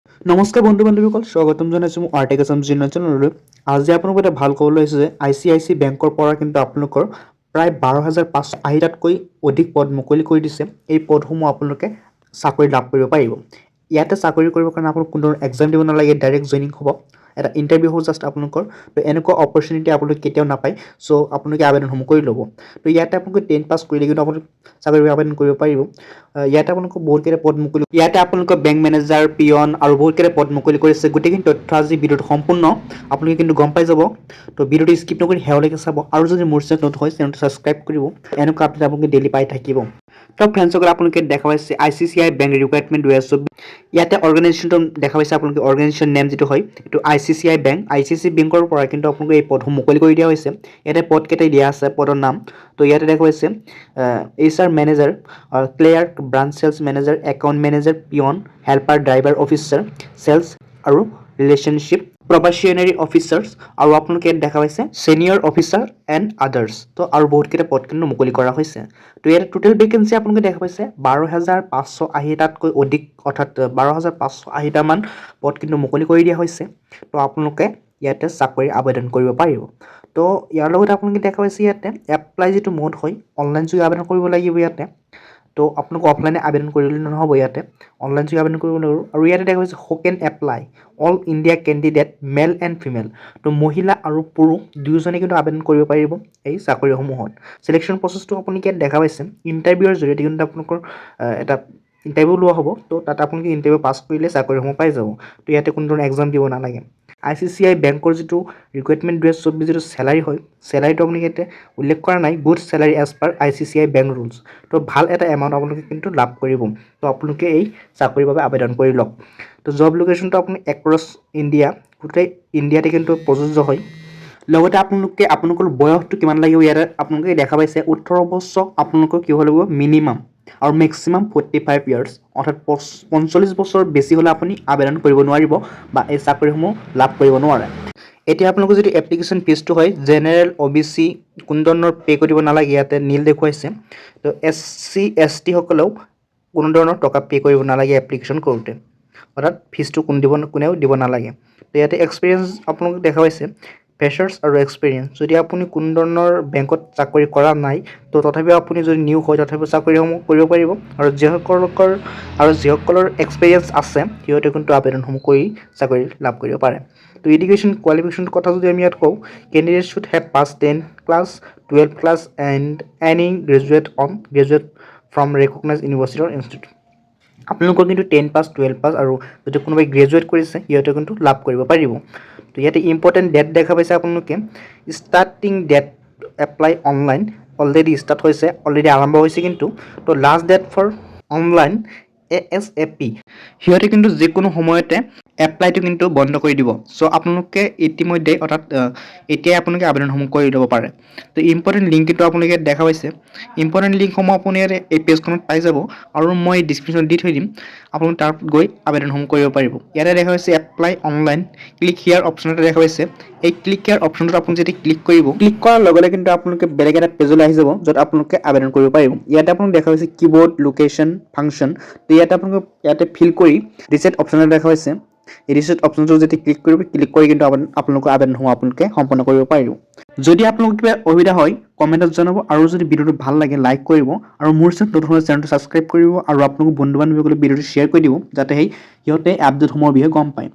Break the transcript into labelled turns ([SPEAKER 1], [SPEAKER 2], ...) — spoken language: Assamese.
[SPEAKER 1] নমস্কাৰ বন্ধু বান্ধৱীসকল, স্বাগতম জনাইছোঁ মোৰ আৰ্টেক আছাম চেনেললৈ। আজি আপোনালোকক এটা ভাল ক'বলৈ লৈছোঁ যে ICICI বেংকৰ পৰা কিন্তু আপোনালোকৰ প্ৰায় 12,580টাতকৈ অধিক পদ মুকলি কৰি দিছে। এই পদসমূহ আপোনালোকে চাকৰি লাভ কৰিব পাৰিব। ইয়াতে চাকৰি কৰিবৰ কাৰণে আপোনালোক কোনো এক্সাম দিব নালাগে, ডাইৰেক্ট জইনিং হ'ব। এটা ইণ্টাৰভিউ হ'ব জাষ্ট আপোনালোকৰ। তো এনেকুৱা অপৰচুনিটি আপোনালোকে কেতিয়াও নাপায়। চ' আপোনালোকে আবেদনসমূহ কৰি ল'ব। তো ইয়াতে আপোনালোকে 10 পাছ কৰিলে কিন্তু আপোনালোকে চাকৰি আবেদন কৰিব পাৰিব। ইয়াতে আপোনালোকক বহুতকেইটা পদ মুকলি, ইয়াতে আপোনালোকৰ বেংক মেনেজাৰ, পিয়ন আৰু বহুতকেইটা পদ মুকলি কৰিছে। গোটেইখিনি তথ্য আজি ভিডিঅ'টো সম্পূৰ্ণ আপোনালোকে কিন্তু গম পাই যাব। তো ভিডিঅ'টো স্কিপ নকৰি শেহলৈকে চাব আৰু যদি মোৰ চেনেল নতুন হয় চেনেলটো ছাবস্ক্ৰাইব কৰিব। এনেকুৱা আপডেট আপোনালোকে ডেইলি পাই থাকিব। তো ফ্ৰেণ্ডসকল, আপোনালোকে দেখা পাইছে ICICI বেংক ৰিক্ৰুইটমেণ্ট 2024। ইয়াতে অৰ্গেনাইজেশ্যনটো দেখা পাইছে আপোনালোকে, অৰ্গেনাইজেশ্যন নেম যিটো হয় এইটো ICICI বেংক। ICICI বেংকৰ পৰা কিন্তু আপোনালোকে এই পদসমূহ মুকলি কৰি দিয়া হৈছে। ইয়াতে পদকেইটাই দিয়া আছে পদৰ নাম। তো ইয়াতে দেখা পাইছে HR manager, clerk, branch sales manager, account manager, peon, helper, driver, officer, sales আৰু ৰিলেশ্যনশ্বিপ, প্ৰবাশ্যনাৰী অফিচাৰ্ছ, আৰু আপোনালোকে ইয়াত দেখা পাইছে ছিনিয়ৰ অফিচাৰ এণ্ড আদাৰ্ছ। তো আৰু বহুতকেইটা পদ কিন্তু মুকলি কৰা হৈছে। তো ইয়াতে টোটেল ভেকেঞ্চি আপোনালোকে দেখা পাইছে 12,580টাতকৈ অধিক, অৰ্থাৎ 12,580টামান পদ কিন্তু মুকলি কৰি দিয়া হৈছে। তো আপোনালোকে ইয়াতে চাকৰি আবেদন কৰিব পাৰিব। তো ইয়াৰ লগতে আপোনালোকে দেখা পাইছে ইয়াতে এপ্লাই যিটো মোড হয়, অনলাইন যোগে আবেদন কৰিব লাগিব ইয়াতে। তো আপোনালোকে অফলাইনে আবেদন কৰিলে নহ'ব, ইয়াতে অনলাইন যোগে আবেদন কৰিব লাগিব। আৰু ইয়াতে দেখা পাইছে who can apply, all India candidate, male and female. তো মহিলা আৰু পুৰুষ দুয়োজনে কিন্তু আবেদন কৰিব পাৰিব এই চাকৰিসমূহত। চিলেকশ্যন প্ৰচেছটো আপুনি ইয়াত দেখা পাইছে ইণ্টাৰভিউৰ জৰিয়তে কিন্তু আপোনালোকৰ এটা ইণ্টাৰভিউ লোৱা হ'ব। তো তাত আপোনালোকে ইণ্টাৰভিউ পাছ কৰিলে চাকৰিসমূহ পাই যাব। তো ইয়াতে কোনো ধৰণৰ এক্সাম দিব নালাগে। ICICI বেংকৰ যিটো ৰিক্ৰুইটমেণ্ট 2024 যিটো চেলাৰী হয়, চেলাৰীটো আপোনালোকে ইয়াতে উল্লেখ কৰা নাই, good salary as per ICICI bank rules. তো ভাল এটা এমাউণ্ট আপোনালোকে কিন্তু লাভ কৰিব। তো আপোনালোকে এই চাকৰিৰ বাবে আবেদন কৰি লওক। তো জব লোকেশ্যনটো আপুনি এক্ৰছ ইণ্ডিয়া, গোটেই ইণ্ডিয়াতে কিন্তু প্ৰযোজ্য হয়। লগতে আপোনালোকে আপোনালোকৰ বয়সটো কিমান লাগিব ইয়াতে আপোনালোকে দেখা পাইছে 18 বছৰ আপোনালোকৰ কি হ'ব লাগিব মিনিমাম, আৰু মেক্সিমাম 45 ইয়াৰ্ছ, অৰ্থাৎ 45 বছৰ বেছি হ'লে আপুনি আবেদন কৰিব নোৱাৰিব বা এই চাকৰিসমূহ লাভ কৰিব নোৱাৰে। এতিয়া আপোনালোকৰ যদি এপ্লিকেশ্যন ফিজটো হয়, জেনেৰেল OBC কোনো ধৰণৰ পে' কৰিব নালাগে, ইয়াতে নীল দেখুৱাইছে। তো SC ST সকলেও কোনো ধৰণৰ টকা পে' কৰিব নালাগে এপ্লিকেশ্যন কৰোঁতে, অৰ্থাৎ ফিজটো কোনেও দিব নালাগে। তো ইয়াতে এক্সপিৰিয়েঞ্চ আপোনালোকে দেখা পাইছে, ফ্ৰেছাৰ্ছ আৰু এক্সপিৰিয়েঞ্চ। যদি আপুনি কোনো ধৰণৰ বেংকত চাকৰি কৰা নাই, তো তথাপিও আপুনি যদি নিউ হয় তথাপিও চাকৰিসমূহ কৰিব পাৰিব। আৰু যিসকলৰ এক্সপিৰিয়েঞ্চ আছে সিহঁতে কিন্তু আবেদনসমূহ কৰি চাকৰি লাভ কৰিব পাৰে। তো এডুকেশ্যন কোৱালিফিকেশ্যনৰ কথা যদি আমি ইয়াত কওঁ, candidate should have pass 10 class, 12 class and any graduate from recognise university or institute. আপোনালোকৰ কিন্তু 10 পাছ, 12 পাছ আৰু যদি কোনোবাই গ্ৰেজুৱেট কৰিছে সিহঁতে কিন্তু লাভ কৰিব পাৰিব। তো ইয়াতে ইম্পৰ্টেণ্ট ডেট দেখা পাইছে আপোনালোকে, starting date apply online already start হৈছে, অলৰেডি আৰম্ভ হৈছে কিন্তু। তো last date for online ASAP, সিহঁতে কিন্তু যিকোনো সময়তে এপ্লাইটো কিন্তু বন্ধ কৰি দিব। চ' আপোনালোকে ইতিমধ্যে, অৰ্থাৎ এতিয়াই আপোনালোকে আবেদনসমূহ কৰি ল'ব পাৰে। তো ইম্পৰ্টেণ্ট লিংক কিন্তু আপোনালোকে দেখা পাইছে, ইম্পৰ্টেণ্ট লিংকসমূহ আপুনি এই পেজখনত পাই যাব আৰু মই ডিছক্ৰিপশ্যনত দি থৈ দিম, আপোনালোকে তাত গৈ আবেদনসমূহ কৰিব পাৰিব। ইয়াতে দেখা পাইছে এপ্লাই অনলাইন, ক্লিক হিয়াৰ অপশ্যন এটা দেখা পাইছে। এই ক্লিক হিয়াৰ অপশ্যনটোত আপুনি যদি ক্লিক কৰিব, ক্লিক কৰাৰ লগে লগে কিন্তু আপোনালোকে বেলেগ এটা পেজলৈ আহি যাব য'ত আপোনালোকে আবেদন কৰিব পাৰিব। ইয়াতে আপোনালোকে দেখা পাইছে কীবৰ্ড, লোকেশ্যন, ফাংচন। তো ইয়াতে আপোনালোকে ইয়াতে ফিল কৰি ৰিচেট অপশ্যন এটা দেখা পাইছে, এই ৰিচেট অপশ্যনটো যদি ক্লিক কৰিব, ক্লিক কৰি কিন্তু আপোনালোকৰ আবেদনসমূহ আপোনালোকে সম্পন্ন কৰিব পাৰিব। যদি আপোনালোকৰ কিবা অসুবিধা হয় কমেণ্টত জনাব, আৰু যদি ভিডিঅ'টো ভাল লাগে লাইক কৰিব, আৰু মোৰ চেনেলটো ছাবস্ক্ৰাইব কৰিব, আৰু আপোনালোকৰ বন্ধু বান্ধৱীসকলে ভিডিঅ'টো শ্বেয়াৰ কৰি দিব যাতে সিহঁতে আপডেটসমূহৰ বিষয়ে গম পায়।